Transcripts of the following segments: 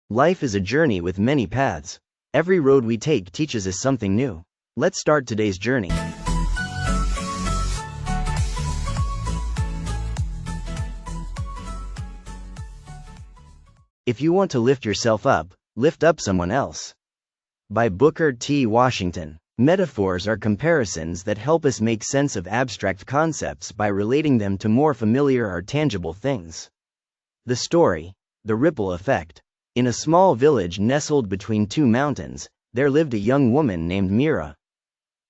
Life is a journey with many paths. Every road we take teaches us something new. Let's start today's journey. If you want to lift yourself up, lift up someone else. By Booker T. Washington. Metaphors are comparisons that help us make sense of abstract concepts by relating them to more familiar or tangible things. The story, The Ripple Effect. In a small village nestled between two mountains, there lived a young woman named Mira.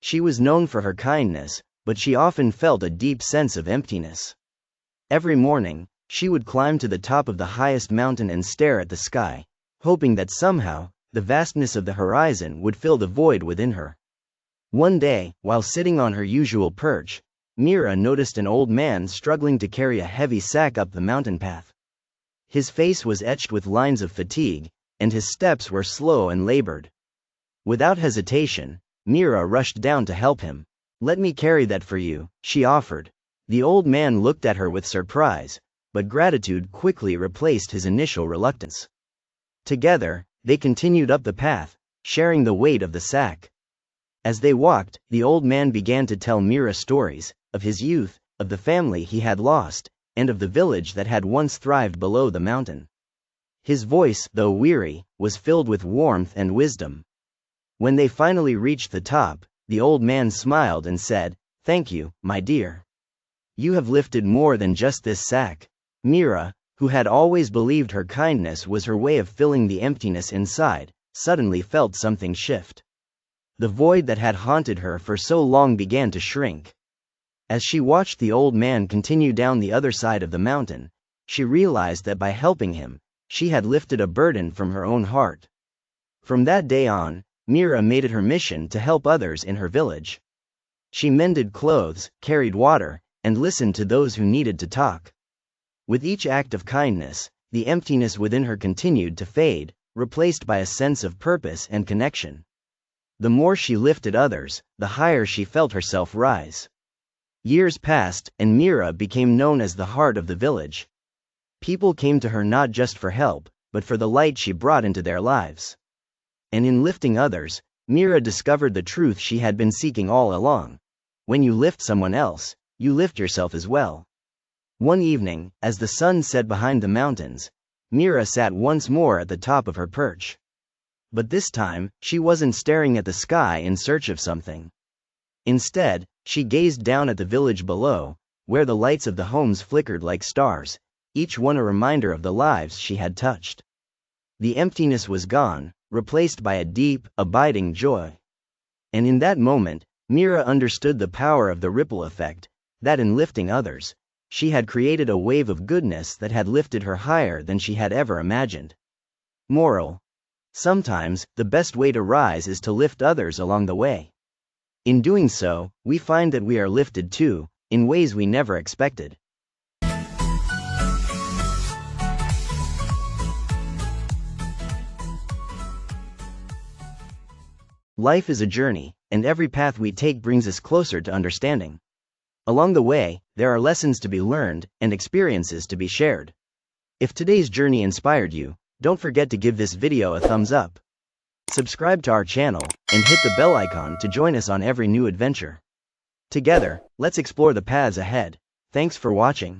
She was known for her kindness, but she often felt a deep sense of emptiness. Every morning, she would climb to the top of the highest mountain and stare at the sky, hoping that somehow, the vastness of the horizon would fill the void within her. One day, while sitting on her usual perch, Mira noticed an old man struggling to carry a heavy sack up the mountain path. His face was etched with lines of fatigue, and his steps were slow and labored. Without hesitation, Mira rushed down to help him. "Let me carry that for you," she offered. The old man looked at her with surprise, but gratitude quickly replaced his initial reluctance. Together, they continued up the path, sharing the weight of the sack. As they walked, the old man began to tell Mira stories, of his youth, of the family he had lost, and of the village that had once thrived below the mountain. His voice, though weary, was filled with warmth and wisdom. When they finally reached the top, the old man smiled and said, "Thank you, my dear. You have lifted more than just this sack." Mira, who had always believed her kindness was her way of filling the emptiness inside, suddenly felt something shift. The void that had haunted her for so long began to shrink. As she watched the old man continue down the other side of the mountain, she realized that by helping him, she had lifted a burden from her own heart. From that day on, Mira made it her mission to help others in her village. She mended clothes, carried water, and listened to those who needed to talk. With each act of kindness, the emptiness within her continued to fade, replaced by a sense of purpose and connection. The more she lifted others, the higher she felt herself rise. Years passed, and Mira became known as the heart of the village. People came to her not just for help, but for the light she brought into their lives. And in lifting others, Mira discovered the truth she had been seeking all along. When you lift someone else, you lift yourself as well. One evening, as the sun set behind the mountains, Mira sat once more at the top of her perch. But this time, she wasn't staring at the sky in search of something. Instead, she gazed down at the village below, where the lights of the homes flickered like stars, each one a reminder of the lives she had touched. The emptiness was gone, replaced by a deep, abiding joy. And in that moment, Mira understood the power of the ripple effect, that in lifting others, she had created a wave of goodness that had lifted her higher than she had ever imagined. Moral: sometimes, the best way to rise is to lift others along the way. In doing so, we find that we are lifted too, in ways we never expected. Life is a journey, and every path we take brings us closer to understanding. Along the way, there are lessons to be learned, and experiences to be shared. If today's journey inspired you, don't forget to give this video a thumbs up. Subscribe to our channel, and hit the bell icon to join us on every new adventure. Together, let's explore the paths ahead. Thanks for watching.